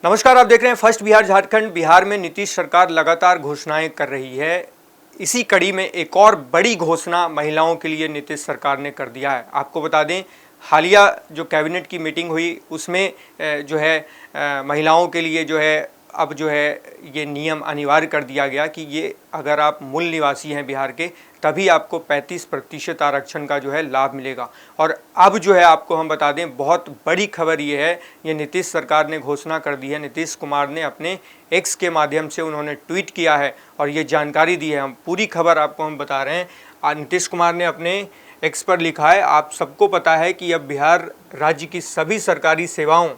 नमस्कार, आप देख रहे हैं फर्स्ट बिहार झारखंड। बिहार में नीतीश सरकार लगातार घोषणाएं कर रही है। इसी कड़ी में एक और बड़ी घोषणा महिलाओं के लिए नीतीश सरकार ने कर दिया है। आपको बता दें, हालिया जो कैबिनेट की मीटिंग हुई उसमें महिलाओं के लिए अब ये नियम अनिवार्य कर दिया गया कि ये अगर आप मूल निवासी हैं बिहार के, तभी आपको 35% आरक्षण का लाभ मिलेगा। और अब आपको हम बता दें, बहुत बड़ी खबर ये है, ये नीतीश सरकार ने घोषणा कर दी है। नीतीश कुमार ने अपने एक्स के माध्यम से उन्होंने ट्वीट किया है और ये जानकारी दी है। हम पूरी खबर आपको हम बता रहे हैं। नीतीश कुमार ने अपने एक्स पर लिखा है, आप सबको पता है कि अब बिहार राज्य की सभी सरकारी सेवाओं,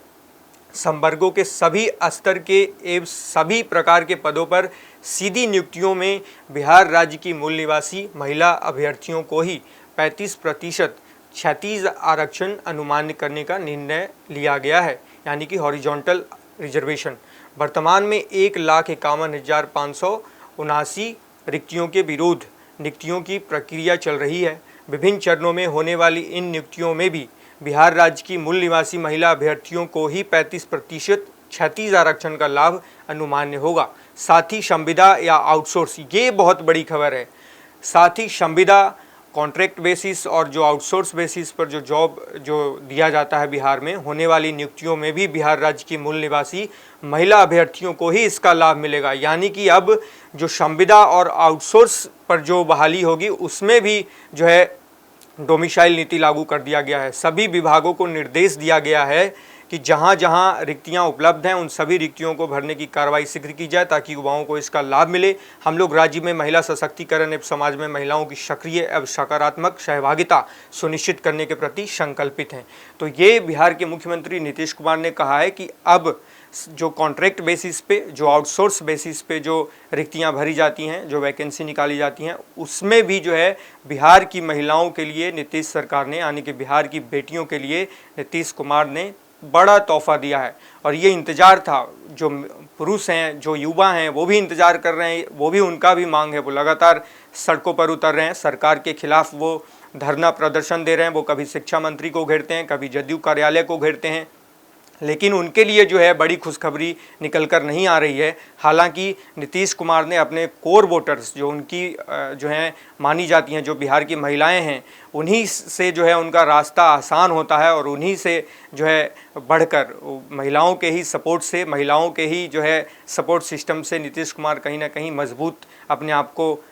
संवर्गों के सभी स्तर के एवं सभी प्रकार के पदों पर सीधी नियुक्तियों में बिहार राज्य की मूल निवासी महिला अभ्यर्थियों को ही 35% क्षैतिज आरक्षण अनुमान्य करने का निर्णय लिया गया है, यानी कि हॉरिजॉन्टल रिजर्वेशन। वर्तमान में 1,51,579 रिक्तियों के विरुद्ध नियुक्तियों की प्रक्रिया चल रही है। विभिन्न चरणों में होने वाली इन नियुक्तियों में भी बिहार राज्य की मूल निवासी महिला अभ्यर्थियों को ही 35% क्षैतिज आरक्षण का लाभ अनुमान्य होगा। साथ ही संविदा या आउटसोर्स, ये बहुत बड़ी खबर है, साथ ही संविदा, कॉन्ट्रैक्ट बेसिस और जो आउटसोर्स बेसिस पर जो जॉब दिया जाता है बिहार में, होने वाली नियुक्तियों में भी बिहार राज्य की मूल निवासी महिला अभ्यर्थियों को ही इसका लाभ मिलेगा। यानी कि अब जो संविदा और आउटसोर्स पर जो बहाली होगी उसमें भी डोमिसाइल नीति लागू कर दिया गया है। सभी विभागों को निर्देश दिया गया है कि जहां जहां रिक्तियां उपलब्ध हैं उन सभी रिक्तियों को भरने की कार्रवाई शीघ्र की जाए ताकि युवाओं को इसका लाभ मिले। हम लोग राज्य में महिला सशक्तिकरण एवं समाज में महिलाओं की सक्रिय एवं सकारात्मक सहभागिता सुनिश्चित करने के प्रति संकल्पित हैं। तो ये बिहार के मुख्यमंत्री नीतीश कुमार ने कहा है कि अब जो कॉन्ट्रैक्ट बेसिस पे, जो आउटसोर्स बेसिस पे जो रिक्तियां भरी जाती हैं, जो वैकेंसी निकाली जाती हैं, उसमें भी बिहार की महिलाओं के लिए नीतीश सरकार ने, यानी कि बिहार की बेटियों के लिए नीतीश कुमार ने बड़ा तोहफा दिया है। और ये इंतज़ार था, जो पुरुष हैं, जो युवा हैं, वो भी इंतज़ार कर रहे हैं, वो भी, उनका भी मांग है। वो लगातार सड़कों पर उतर रहे हैं, सरकार के खिलाफ वो धरना प्रदर्शन दे रहे हैं। वो कभी शिक्षा मंत्री को घेरते हैं, कभी जदयू कार्यालय को घेरते हैं, लेकिन उनके लिए बड़ी खुशखबरी निकल कर नहीं आ रही है। हालांकि नीतीश कुमार ने अपने कोर वोटर्स, जो उनकी मानी जाती हैं, जो बिहार की महिलाएं हैं, उन्हीं से उनका रास्ता आसान होता है और उन्हीं से बढ़कर महिलाओं के ही सपोर्ट से, महिलाओं के ही सपोर्ट सिस्टम से नीतीश कुमार कहीं ना कहीं मजबूत अपने आप को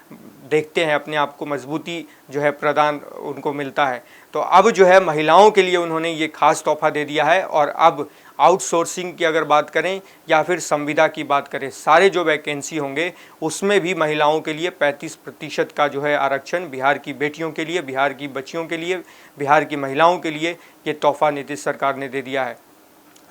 देखते हैं, अपने आप को मजबूती प्रदान उनको मिलता है। तो अब महिलाओं के लिए उन्होंने ये खास तोहफा दे दिया है। और अब आउटसोर्सिंग की अगर बात करें या फिर संविदा की बात करें, सारे जो वैकेंसी होंगे उसमें भी महिलाओं के लिए 35% का आरक्षण बिहार की बेटियों के लिए, बिहार की बच्चियों के लिए, बिहार की महिलाओं के लिए ये तोहफा नीतीश सरकार ने दे दिया है।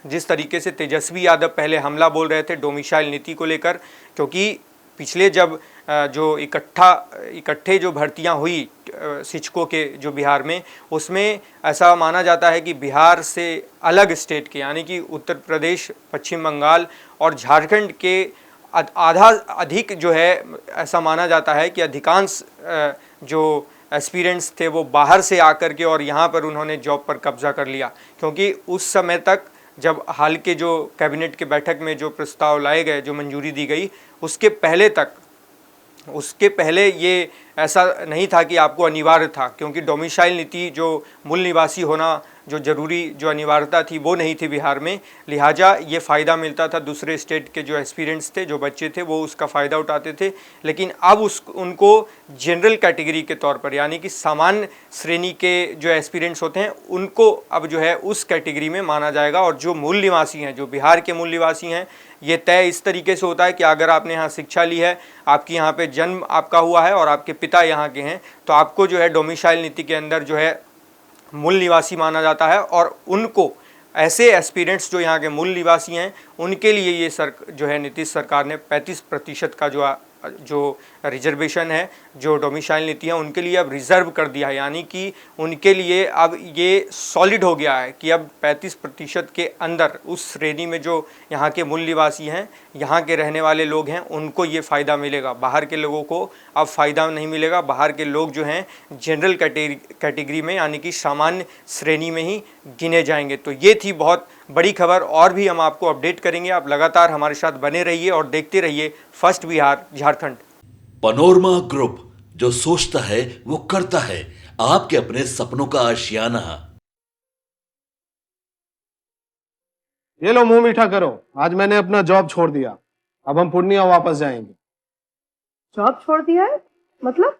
जिस तरीके से तेजस्वी यादव पहले हमला बोल रहे थे डोमिसाइल नीति को लेकर, क्योंकि पिछले जब जो इकट्ठे जो भर्तियां हुई शिक्षकों के जो बिहार में, उसमें ऐसा माना जाता है कि बिहार से अलग स्टेट के, यानी कि उत्तर प्रदेश, पश्चिम बंगाल और झारखंड के आधा अधिक ऐसा माना जाता है कि अधिकांश जो एस्पिरेंट्स थे वो बाहर से आकर के और यहाँ पर उन्होंने जॉब पर कब्जा कर लिया। क्योंकि उस समय तक, जब हाल के जो कैबिनेट के बैठक में जो प्रस्ताव लाए गए, जो मंजूरी दी गई, उसके पहले ये ऐसा नहीं था कि आपको अनिवार्य था, क्योंकि डोमिसाइल नीति, जो मूल निवासी होना जो ज़रूरी, जो अनिवार्यता थी, वो नहीं थी बिहार में। लिहाजा ये फ़ायदा मिलता था, दूसरे स्टेट के जो एस्पिरेंट्स थे, जो बच्चे थे, वो उसका फ़ायदा उठाते थे। लेकिन अब उनको जनरल कैटेगरी के तौर पर, यानी कि सामान्य श्रेणी के जो एस्पिरेंट्स होते हैं, उनको अब उस कैटेगरी में माना जाएगा। और जो मूल निवासी हैं, जो बिहार के मूल निवासी हैं, ये तय इस तरीके से होता है कि अगर आपने यहाँ शिक्षा ली है, आपकी यहाँ पे जन्म आपका हुआ है और आपके पिता यहाँ के हैं, तो आपको डोमिसाइल नीति के अंदर मूल निवासी माना जाता है। और उनको, ऐसे एस्पिरेंट्स जो यहाँ के मूल निवासी हैं, उनके लिए ये नीतीश सरकार ने 35% का जो रिजर्वेशन है, जो डोमिसाइल नीति है, उनके लिए अब रिजर्व कर दिया है। यानी कि उनके लिए अब ये सॉलिड हो गया है कि अब 35% के अंदर उस श्रेणी में जो यहाँ के मूल निवासी हैं, यहाँ के रहने वाले लोग हैं, उनको ये फ़ायदा मिलेगा। बाहर के लोगों को अब फ़ायदा नहीं मिलेगा। बाहर के लोग जो हैं जनरल कैटेगरी में, यानी कि सामान्य श्रेणी में ही गिने जाएंगे। तो ये थी बहुत बड़ी खबर और भी हम आपको अपडेट करेंगे। आप लगातार हमारे साथ बने रहिए और देखते रहिए first Bihar Jharkhand. Panorama group, जो सोचता है वो करता है, आपके अपने सपनों का आशियाना। ये लो मुंह मीठा करो, आज मैंने अपना जॉब छोड़ दिया। अब हम पूर्णिया वापस जाएंगे। जॉब छोड़ दिया है? मतलब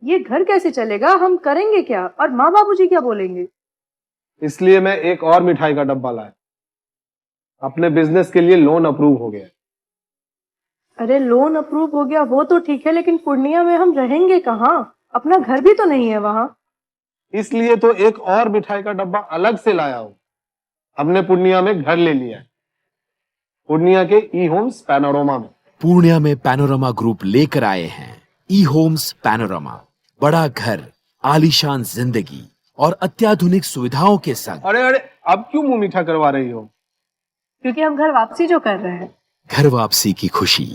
ये घर कैसे चलेगा? हम करेंगे क्या? और माँ बाबूजी क्या बोलेंगे? इसलिए मैं एक और मिठाई का डब्बा लाया। अपने बिजनेस के लिए लोन अप्रूव हो गया। अरे लोन अप्रूव हो गया वो तो ठीक है, लेकिन पूर्णिया में हम रहेंगे कहाँ? अपना घर भी तो नहीं है वहां। इसलिए तो एक और मिठाई का डब्बा अलग से लाया हूं। हमने पूर्णिया में घर ले लिया है, पूर्णिया के ई होम्स पैनोरमा में। पूर्णिया में पैनोरमा ग्रुप लेकर आए हैं ई होम्स पैनोरमा। बड़ा घर, आलीशान जिंदगी और अत्याधुनिक सुविधाओं के संग। अरे अरे, अब क्यों मुंह मीठा करवा रही हो? क्योंकि हम घर वापसी जो कर रहे हैं। घर वापसी की खुशी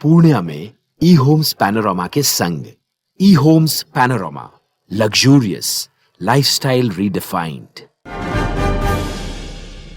पूर्णिया में ई होम्स पैनोरमा के संग। E Homes Panorama, luxurious lifestyle redefined.